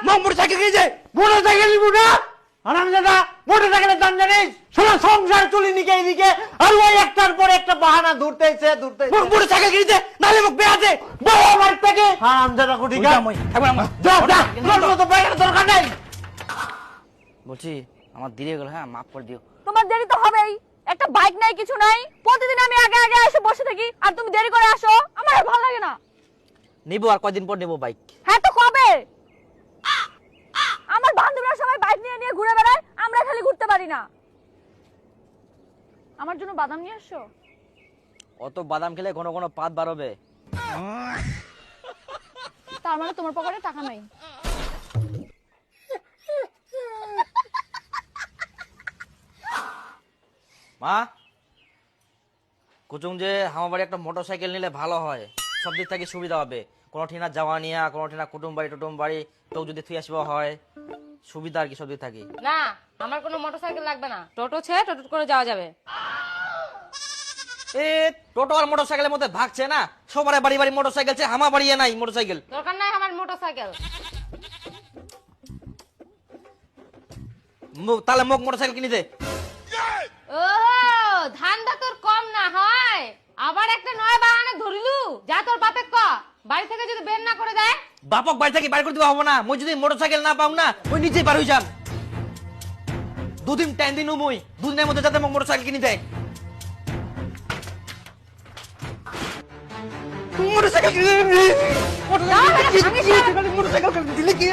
Motorcycle কিনেছে। Motorcycle নিবো না হারামজাদা, মোটরসাইকেলের দাম জানিস? সারা সংসার চলিনি কে এদিকে, আর ওই একটার পর একটা বাহানা ধরতেছে। মোটরসাইকেল কিনেছে, নালে মুখ বেয়াছে বড় আমার থেকে। হারামজাদা কোটিকা, তো বাইরের দরকার নাই। বলছি আমার দেরি হয়ে গেল, হ্যাঁ মাফ করে দিও। তোমার দেরি তো হবেই, একটা বাইক নাই কিছু নাই, প্রতিদিন আমি আগে আগে এসে বসে থাকি আর তুমি দেরি করে আসো, আমার আর ভালো লাগে না। নিবো, আর কয়দিন পর নেবো বাইক। হ্যাঁ তো কবে? আমার বান্ধবীরা সবাই বাইক নিয়ে নিয়ে ঘুরে বেড়ায়, আমরা খালি ঘুরতে পারি না। আমার জন্য বাদাম নিয়ে আসো। অত বাদাম খেলে ঘন ঘন পাত বাড়বে। তার মানে তোমার পকেটে টাকা নাই। মা কুচুং যে আমার বাড়ি একটা মোটরসাইকেল নিলে ভালো হয়, সব দিক থেকে সুবিধা হবে। কোনো ঠিনা যাওয়া নিয়া, কোনো ঠিনা কুটুম বাড়ি কেউ যদি থুই আসবা হয়, সুবিধা আর কি সব দিক থাকি। না, আমার কোনো মোটরসাইকেল লাগবে না, টোটো ছেড়ে টোটো করে যাওয়া যাবে। এ টোটো আর মোটরসাইকেলের মধ্যে ভাগছে না, সবার বাড়ি বাড়ি মোটরসাইকেল আছে, আমার বাড়ি নাই মোটরসাইকেল। দরকার নাই আমার মোটরসাইকেল। তাহলে মোক মোটরসাইকেল কিনে দে। ও ধান্দা তোর কম না হয়, আবার একটা নয় বাহানা ধরিলু। যা তোর বাপে ক, বাড়ি থেকে যদি বের না করে দেয়। বাপক বাড়ি থেকে বাইর করে দিবা হবো না, মই যদি মোটরসাইকেল না পাও না, ওই নিচেই পার হয়ে যাম। দুদিন টাইম দিন, মুই দুদিনের মধ্যে যাতে মোক মোটরসাইকেল কিনে দেয়। মোটরসাইকেল দিলে কি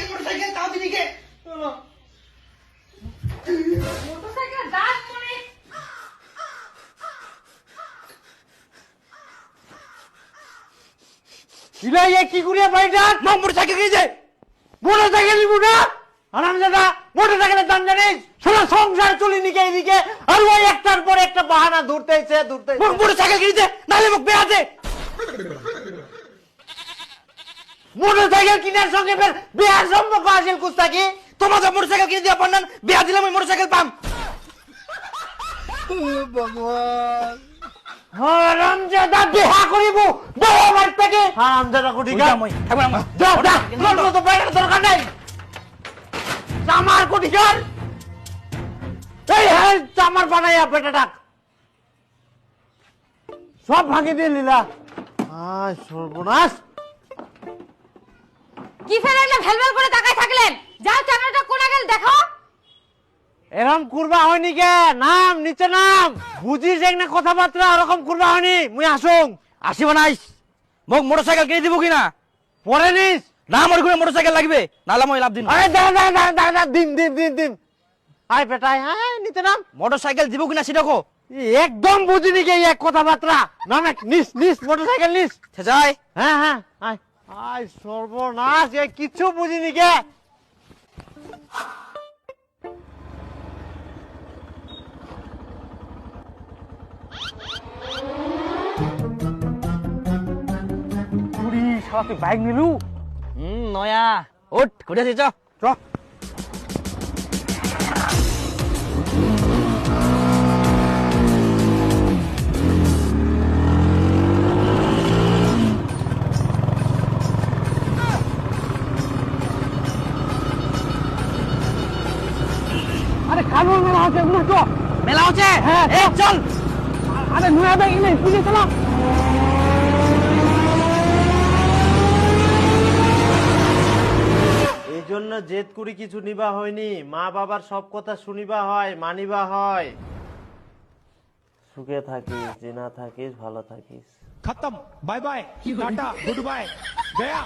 মোটরসাইকেল দাঁত মনে কি করিয়া বাড়িটা মোটরসাইকেল কিনেছে। মোটরসাইকেল নিবো না হারামজাদা, মোটরসাইকেলের দাম জানিস? সারা সংসার চলিনি কে এদিকে, আর ওই একটার পর একটা বাহানা ধরতেছে। মোটরসাইকেল কিনেছে, নালে মুখ বেয়াছে। মোটরসাইকেল কিনার সঙ্গে বিয়ার সম্পর্ক আসিল কুস্তাকি। তোমাদের মোটরসাইকেল কিনে দিয়া পান্নান, বিয়া দিলাম ওই মোটরসাইকেল পাম। ভগবান, হারামজাদা বিয়া করিব বড় আমার থেকে। হারামজাদা কোটিকা, তো বাইরের দরকার নাই। আমার কোটিকার এই হ্যাঁ চামার বানাইয়া পেটাটাক সব ভাঙে দিয়ে লীলা। সর্বনাশ, কি ফেলে না ভেলভেল করে তাকায় থাকলেন? যাও চ্যানেলটা কোনা গেল দেখো। এরকম করবা হয়নি কে? নাম নিচে নাম, বুঝিস না কথাবার্তা, ওরকম করবা হয়নি। মুই আসুন আসিব নাইস, মোক মোটরসাইকেল কিনে দিব কিনা পরে নিস না, আমার ঘুরে মোটরসাইকেল লাগবে, নাহলে মই লাভ দিন। আরে দাঁড়া দিন আয় বেটাই, হ্যাঁ নিতে নাম। মোটরসাইকেল দিব কিনা সেটা কো। একদম বুঝিনি কে এক কথাবার্তা। না নিস মোটরসাইকেল নিস। যাই হ্যাঁ আয় আয় সর্বনাশ, এ কিচ্ছু বুঝিনি কে। শালা তুই বাইক নিলু? নয়া ওঠ ঘুরে আসি, চ। আরে খাবার মেলা আছে, মেলা হচ্ছে, হ্যাঁ চল। আরে নয়া বাইক নেই, পুজো চলো। এই জন্য জেদ করি কিছু নিবা হয়নি, মা বাবার সব কথা শুনিবা হয়, মানিবা হয়। সুখে থাকিস, জিনা থাকিস, ভালো থাকিস। खत्म bye bye tata goodbye गया।